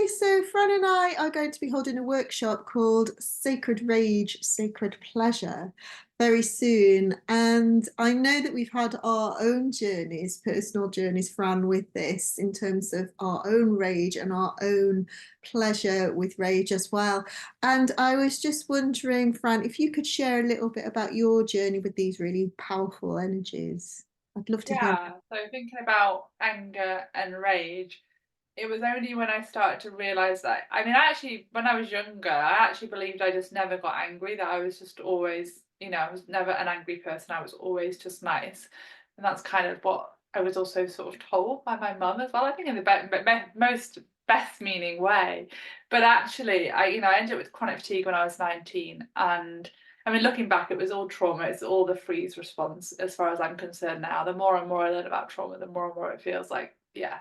so Fran and I are going to be holding a workshop called Sacred Rage, Sacred Pleasure very soon. And I know that we've had our own journeys, personal journeys, Fran, with this in terms of our own rage and our own pleasure with rage as well. And I was just wondering, Fran, if you could share a little bit about your journey with these really powerful energies. I'd love to hear. Yeah, so thinking about anger and rage, it was only when I started to realize that, I mean, actually, when I was younger, I actually believed I just never got angry, that I was just always, I was never an angry person. I was always just nice. And that's kind of what I was also sort of told by my mum as well, I think in the most best meaning way. But actually, I ended up with chronic fatigue when I was 19. And I mean, looking back, it was all trauma. It's all the freeze response, as far as I'm concerned now. The more and more I learn about trauma, the more and more it feels like, yeah.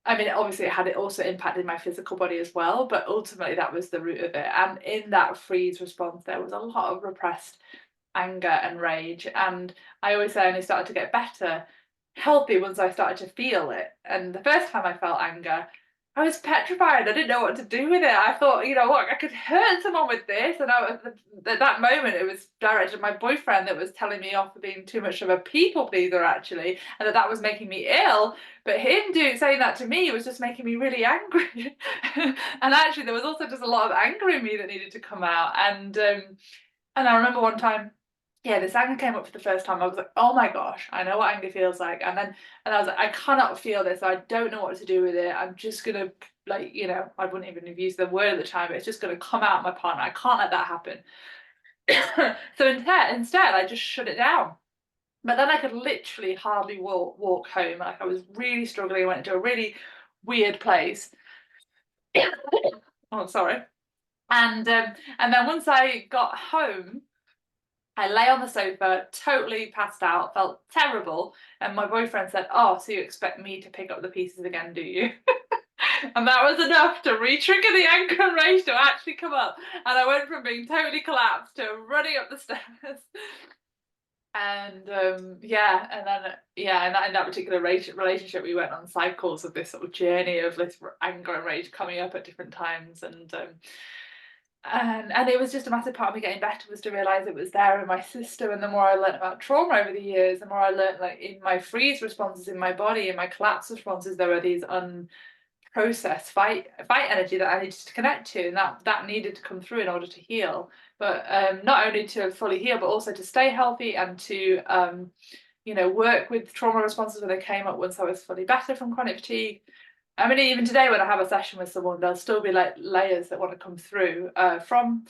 I mean, obviously, it also impacted my physical body as well, but ultimately that was the root of it. And in that freeze response, there was a lot of repressed anger and rage. And I always say I only started to get better, healthy, once I started to feel it. And the first time I felt anger, I was petrified. I didn't know what to do with it. I thought, what, I could hurt someone with this. And at that moment, it was directed at my boyfriend that was telling me off for being too much of a people pleaser, actually, and that was making me ill. But him saying that to me was just making me really angry. And actually, there was also just a lot of anger in me that needed to come out. And I remember one time, yeah, this anger came up for the first time. I was like, oh my gosh, I know what anger feels like. And I was like, I cannot feel this. I don't know what to do with it. I'm just gonna, I wouldn't even have used the word at the time, but it's just gonna come out of my partner. I can't let that happen. So instead, I just shut it down. But then I could literally hardly walk home. Like, I was really struggling. I went into a really weird place. Oh, sorry. And then once I got home, I lay on the sofa, totally passed out, felt terrible. And my boyfriend said, "Oh, so you expect me to pick up the pieces again, do you?" And that was enough to re-trigger the anger and rage to actually come up. And I went from being totally collapsed to running up the stairs. And yeah, and then yeah, and in that particular relationship, we went on cycles of this sort of journey of this anger and rage coming up at different times. And it was just a massive part of me getting better, was to realize it was there in my system. And the more I learned about trauma over the years, the more I learned, like, in my freeze responses in my body, in my collapse responses, there were these unprocessed fight energy that I needed to connect to, and that needed to come through in order to heal. But not only to fully heal, but also to stay healthy and to work with trauma responses when they came up once I was fully better from chronic fatigue. I mean, even today when I have a session with someone, there'll still be like layers that want to come through from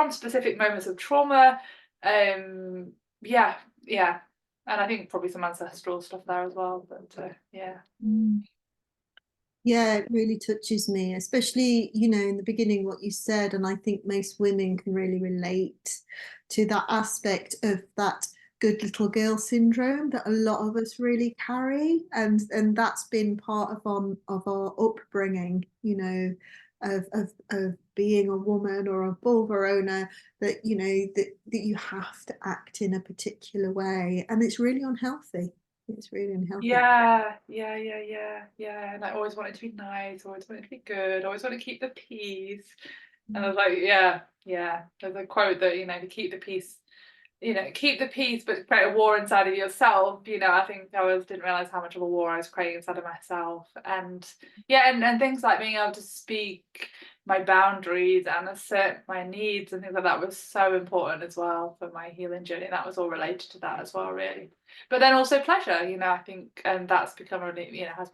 specific moments of trauma. Yeah, yeah, and I think probably some ancestral stuff there as well. But yeah, Mm. Yeah, it really touches me, especially, in the beginning, what you said. And I think most women can really relate to that aspect of that good little girl syndrome that a lot of us really carry. And that's been part of our upbringing, of being a woman or a vulva owner, that, that you have to act in a particular way. And it's really unhealthy. It's really unhealthy. yeah. And I always wanted to be nice, always wanted to be good, always want to keep the peace. And I was like, yeah. There's a quote that, to keep the peace, keep the peace, but create a war inside of yourself. I think didn't realize how much of a war I was creating inside of myself. And yeah, and things like being able to speak my boundaries and assert my needs and things like that was so important as well for my healing journey. That was all related to that as well, really. But then also pleasure, I think, and that's become really, has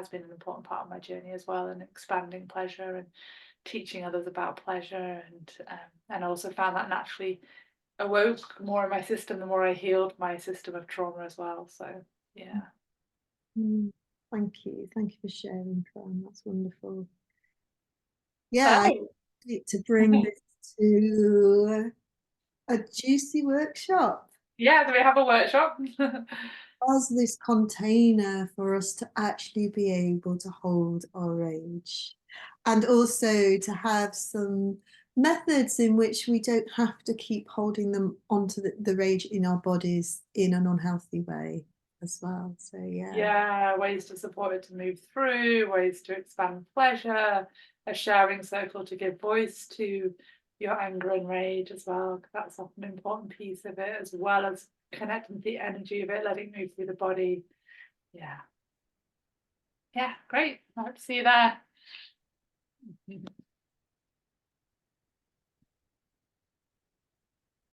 been an important part of my journey as well, and expanding pleasure and teaching others about pleasure. And I also found that naturally awoke more in my system the more I healed my system of trauma as well. So yeah. Mm, thank you. Thank you for sharing, Fran. That's wonderful. Yeah, I So need to bring this to a juicy workshop yeah, do we have a workshop? as this container for us to actually be able to hold our rage, and also to have some methods in which we don't have to keep holding them onto the rage in our bodies in an unhealthy way as well. So yeah. Yeah, ways to support it to move through, ways to expand pleasure. a sharing circle to give voice to your anger and rage as well, 'cause that's often an important piece of it, as well as connecting to the energy of it, letting it move through the body. Yeah. Yeah, great. I hope to see you there.